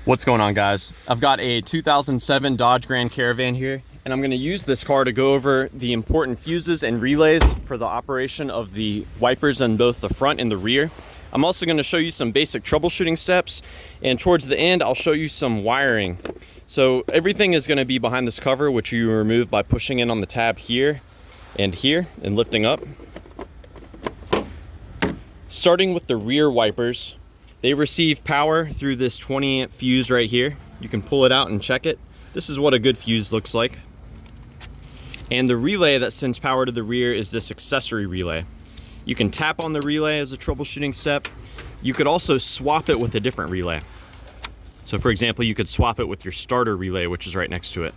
What's going on, guys? I've got a 2007 Dodge Grand Caravan here, and I'm going to use this car to go over the important fuses and relays for the operation of the wipers on both the front and the rear. I'm also going to show you some basic troubleshooting steps, and towards the end I'll show you some wiring. So everything is going to be behind this cover, which you remove by pushing in on the tab here and lifting up. Starting with the rear wipers, they receive power through this 20 amp fuse right here. You can pull it out and check it. This is what a good fuse looks like. And the relay that sends power to the rear is this accessory relay. You can tap on the relay as a troubleshooting step. You could also swap it with a different relay. So for example, you could swap it with your starter relay, which is right next to it.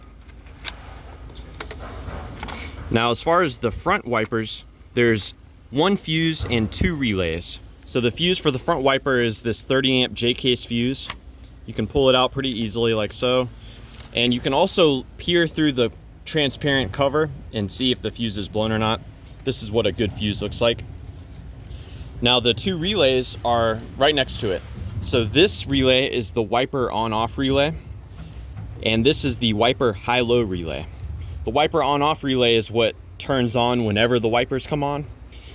Now, as far as the front wipers, there's one fuse and two relays. So the fuse for the front wiper is this 30 amp J-case fuse. You can pull it out pretty easily like so. And you can also peer through the transparent cover and see if the fuse is blown or not. This is what a good fuse looks like. Now the two relays are right next to it. So this relay is the wiper on-off relay, and this is the wiper high-low relay. The wiper on-off relay is what turns on whenever the wipers come on,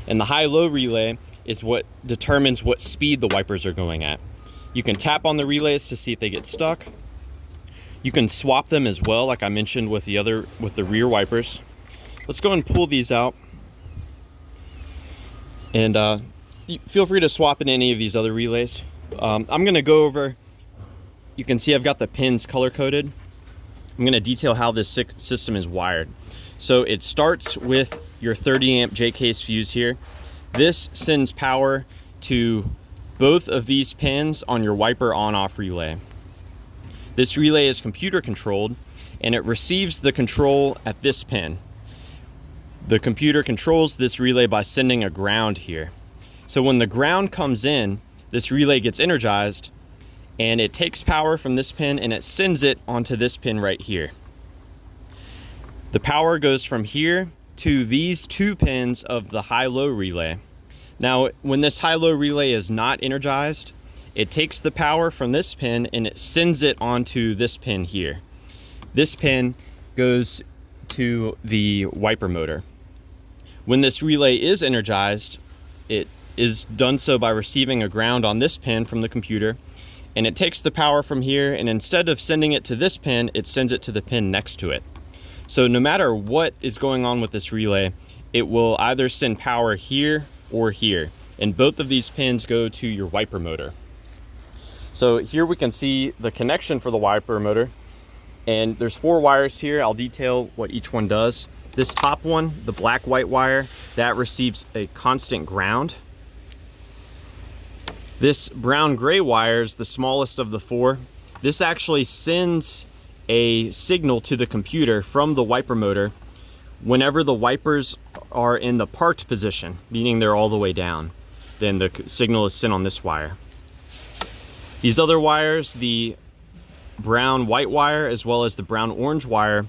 and the high-low relay is what determines what speed the wipers are going at. You can tap on the relays to see if they get stuck. You can swap them as well, like I mentioned with the rear wipers. Let's go and pull these out. And feel free to swap in any of these other relays. I'm gonna go over, you can see I've got the pins color-coded. I'm gonna detail how this system is wired. So it starts with your 30 amp J-case fuse here. This sends power to both of these pins on your wiper on-off relay. This relay is computer controlled, and it receives the control at this pin. The computer controls this relay by sending a ground here. So when the ground comes in, this relay gets energized, and it takes power from this pin and it sends it onto this pin right here. The power goes from here to these two pins of the high-low relay. Now, when this high-low relay is not energized, it takes the power from this pin and it sends it onto this pin here. This pin goes to the wiper motor. When this relay is energized, it is done so by receiving a ground on this pin from the computer, and it takes the power from here, and instead of sending it to this pin, it sends it to the pin next to it. So no matter what is going on with this relay, it will either send power here or here, and both of these pins go to your wiper motor. So here we can see the connection for the wiper motor, and there's 4 wires here. I'll detail what each one does. This top one, the black white wire, that receives a constant ground. This brown gray wire is the smallest of the 4. This actually sends a signal to the computer from the wiper motor whenever the wipers are in the parked position, meaning they're all the way down. Then the signal is sent on this wire. These other wires, the brown white wire as well as the brown orange wire,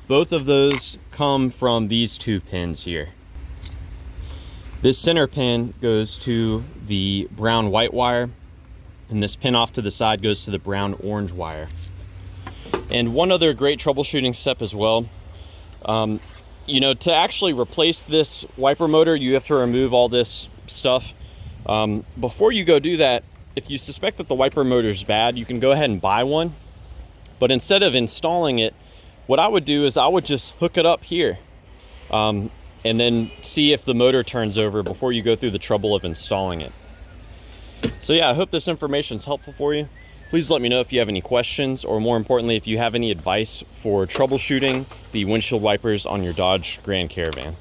both of those come from these 2 pins here. This center pin goes to the brown white wire, and this pin off to the side goes to the brown orange wire. And one other great troubleshooting step as well, you know, to actually replace this wiper motor, you have to remove all this stuff. Before you go do that, if you suspect that the wiper motor is bad, you can go ahead and buy one. But instead of installing it, what I would do is I would just hook it up here and then see if the motor turns over before you go through the trouble of installing it. So yeah, I hope this information is helpful for you. Please let me know if you have any questions, or more importantly, if you have any advice for troubleshooting the windshield wipers on your Dodge Grand Caravan.